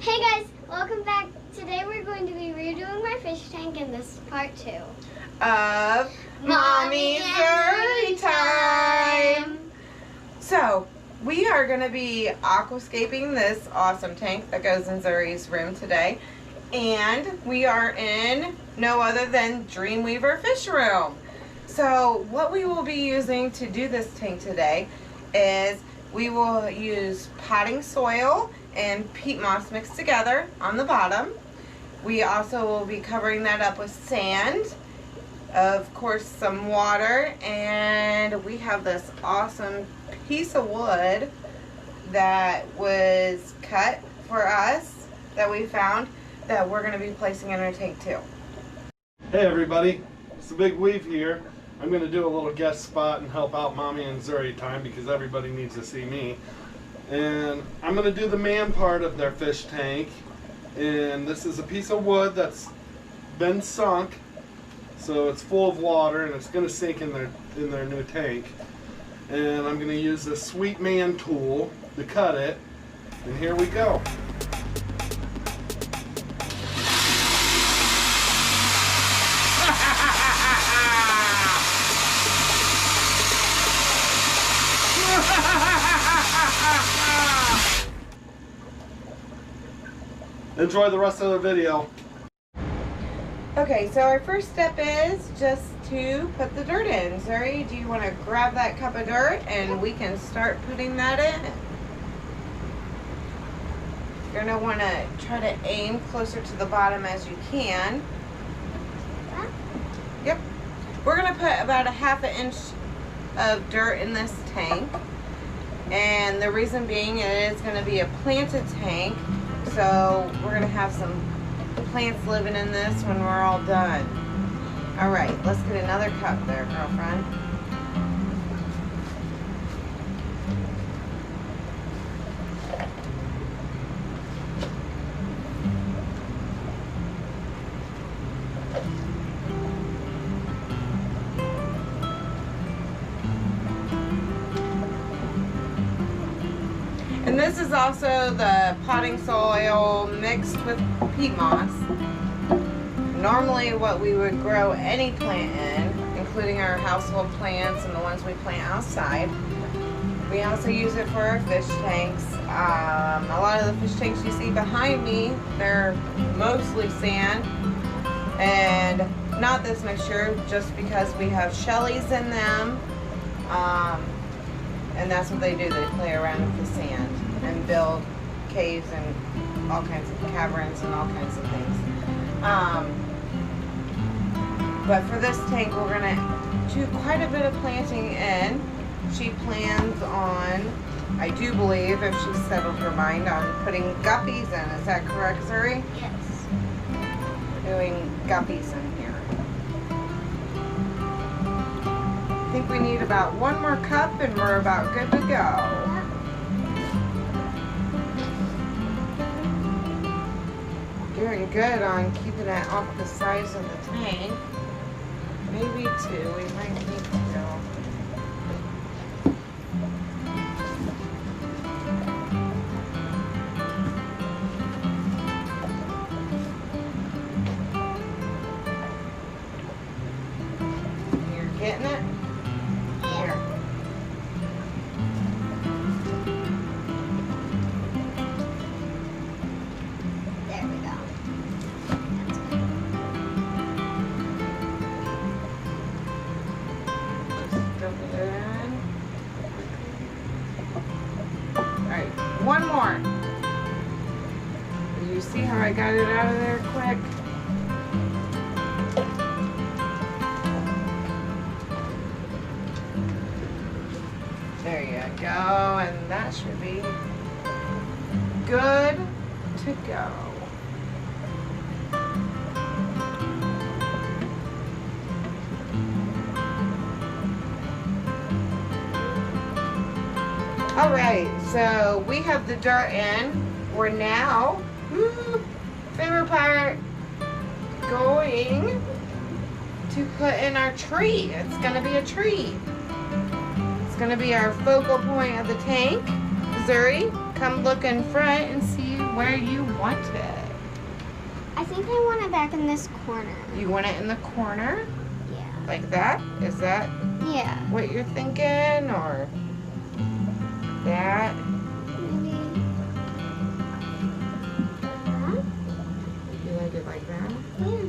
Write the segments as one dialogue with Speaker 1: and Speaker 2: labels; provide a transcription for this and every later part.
Speaker 1: Hey guys, welcome back. Today we're going to be redoing my fish tank, and this is part 2
Speaker 2: of Mommy Zurie time. So we are going to be aquascaping this awesome tank that goes in Zurie's room today, and we are in no other than Dream Weaver fish room. So what we will be using to do this tank today is we will use potting soil and peat moss mixed together on the bottom. We also will be covering that up with sand, of course some water, and we have this awesome piece of wood that was cut for us that we found that we're going to be placing in our tank too.
Speaker 3: Hey everybody, it's the Big Weave here. I'm going to do a little guest spot and help out Mommy and Zurie time because everybody needs to see me. And I'm going to do the man part of their fish tank. And this is a piece of wood that's been sunk, so it's full of water and it's going to sink in their new tank. And I'm going to use this sweet man tool to cut it. And here we go. Enjoy the rest of the video.
Speaker 2: Okay, so our first step is just to put the dirt in. Zurie, do you want to grab that cup of dirt and we can start putting that in? You're going to want to try to aim closer to the bottom as you can. Yep. We're going to put about a ½ inch of dirt in this tank. And the reason being it is going to be a planted tank. So we're going to have some plants living in this when we're all done. All right, let's get another cup there, girlfriend. And this is also the potting soil mixed with peat moss. Normally what we would grow any plant in, including our household plants and the ones we plant outside. We also use it for our fish tanks. A lot of the fish tanks you see behind me, they're mostly sand and not this mixture just because we have shellies in them. And that's what they do. They play around with the sand and build caves and all kinds of caverns and all kinds of things. But for this tank, we're going to do quite a bit of planting in. She plans on, I do believe, if she's settled her mind, on putting guppies in. Is that correct, Zurie?
Speaker 1: Yes.
Speaker 2: We're doing guppies in here. I think we need about one more cup and we're about good to go. Doing good on keeping it off the sides of the tank. Maybe 2, we might need 2. You're getting it? Here.
Speaker 1: There we go. Alright, one more. Did you see how I got it out of there quick? There you go, and that should be good to go. All right, so we have the dirt in. We're now, favorite part, going to put in our tree. It's gonna be a tree. It's going to be our focal point of the tank. Zurie, come look in front and see where you want it.
Speaker 4: I think I want it back in this corner.
Speaker 1: You want it in the corner?
Speaker 4: Yeah.
Speaker 1: Like that? Is that
Speaker 4: Yeah.
Speaker 1: what you're thinking? Or that?
Speaker 4: Maybe.
Speaker 1: You like it like that?
Speaker 4: Yeah.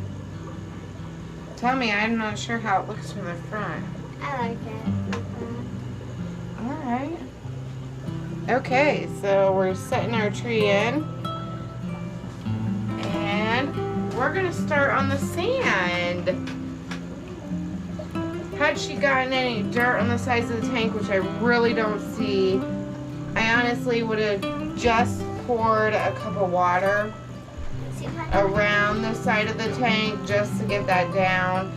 Speaker 1: Tell me, I'm not sure how it looks from the front.
Speaker 4: I like it like that.
Speaker 1: Alright. Okay, so we're setting our tree in. And we're going to start on the sand. Had she gotten any dirt on the sides of the tank, which I really don't see, I honestly would have just poured a cup of water around the side of the tank just to get that down.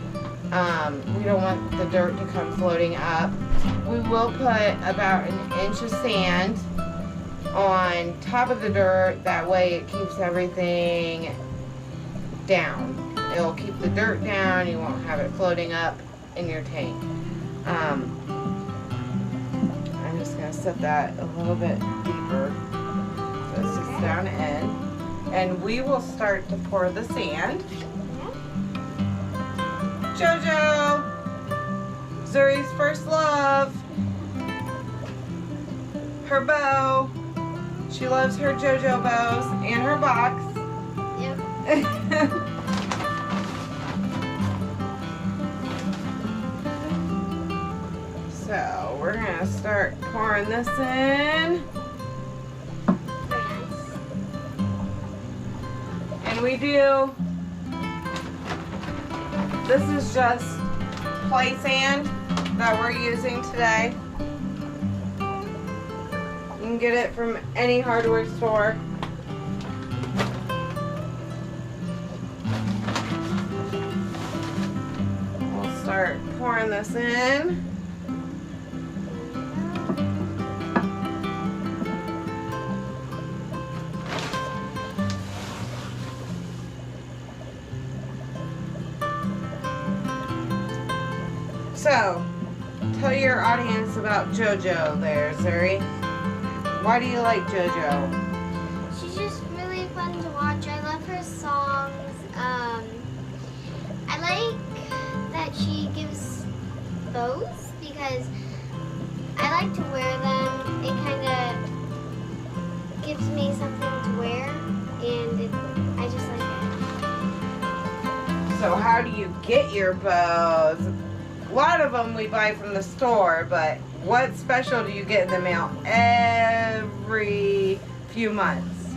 Speaker 1: We don't want the dirt to come floating up. We will put about an inch of sand on top of the dirt. That way it keeps everything down. It'll keep the dirt down. You won't have it floating up in your tank. I'm just going to set that a little bit deeper so it's just down in. And we will start to pour the sand. JoJo! Zuri's first love. Her bow. She loves her JoJo bows and her box.
Speaker 4: Yep.
Speaker 1: So we're gonna start pouring this in. And we do, this is just play sand that we're using today. You can get it from any hardware store. We'll start pouring this in. So, tell your audience about JoJo there, Zurie. Why do you like JoJo?
Speaker 4: She's just really fun to watch. I love her songs. I like that she gives bows because I like to wear them. It kind of gives me something to wear, and I just like it.
Speaker 1: So how do you get your bows? A lot of them we buy from the store, but what special do you get in the mail every few months?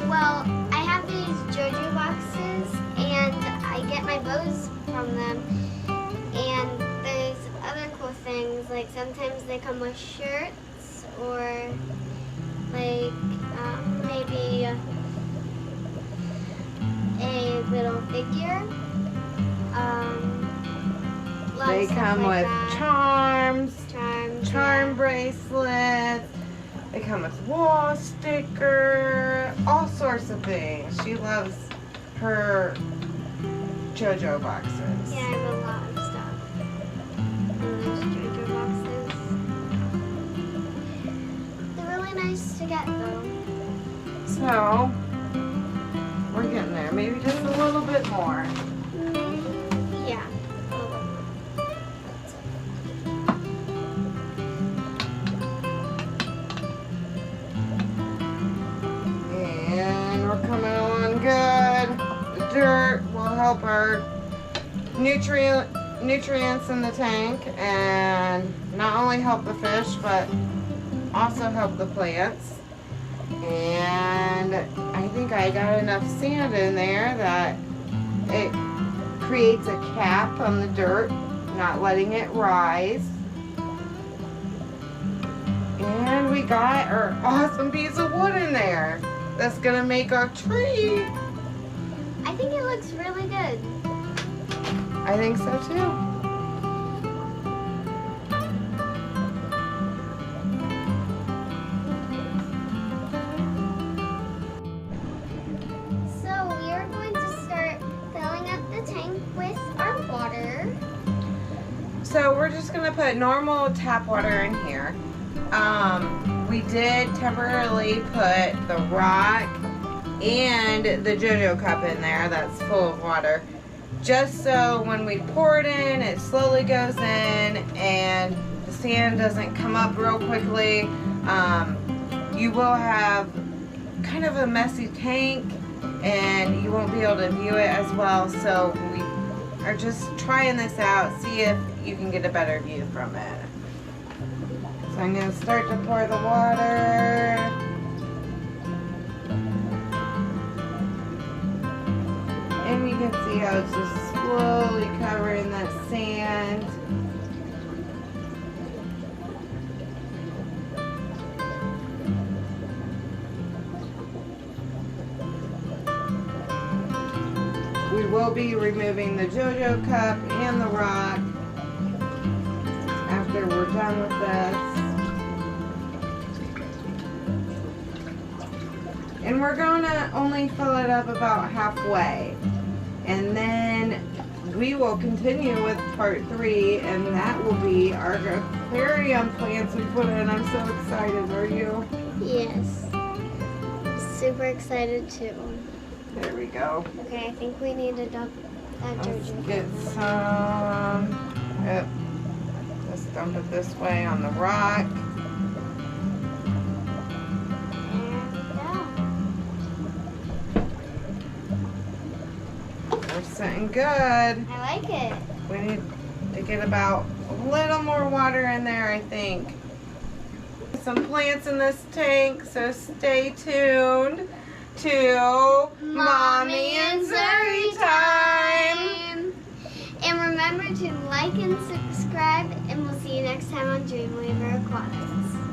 Speaker 4: Well, I have these JoJo boxes, and I get my bows from them. And there's other cool things, like sometimes they come with shirts, or like maybe a little figure.
Speaker 1: They come with charms, charm bracelets. They come with wall sticker, all sorts of things. She loves her JoJo boxes.
Speaker 4: Yeah, I have a lot of stuff in those JoJo boxes. They're really nice to get, though.
Speaker 1: So, we're getting there. Maybe just a little bit more.
Speaker 4: Yeah.
Speaker 1: And we're coming along good. The dirt will help our nutrients in the tank and not only help the fish but also help the plants. And I think I got enough sand in there that it creates a cap on the dirt, not letting it rise. And we got our awesome piece of wood in there. That's gonna make our tree.
Speaker 4: I think it looks really good.
Speaker 1: I think so too.
Speaker 4: So we are going to start filling up the tank with our water.
Speaker 1: So we're just gonna put normal tap water in here.
Speaker 2: we did temporarily put the rock and the JoJo cup in there that's full of water, just so when we pour it in, it slowly goes in and the sand doesn't come up real quickly. You will have kind of a messy tank and you won't be able to view it as well, so we are just trying this out, see if you can get a better view from it. So I'm going to start to pour the water. And you can see how it's just slowly covering that sand. We will be removing the JoJo cup and the rock after we're done with this. And we're gonna only fill it up about halfway. And then we will continue with part 3, and that will be our aquarium plants we put in. I'm so excited, are you?
Speaker 4: Yes. Super excited too.
Speaker 2: There we go.
Speaker 4: Okay, I think we need to dump that
Speaker 2: Let's
Speaker 4: JoJo.
Speaker 2: get some. Yep. Just dump it this way on the rock. We're sitting good.
Speaker 4: I like it.
Speaker 2: We need to get about a little more water in there, I think. Some plants in this tank, so stay tuned to Mommy and Zurie time.
Speaker 4: And remember to like and subscribe, and we'll see you next time on Dream Weaver Aquatics.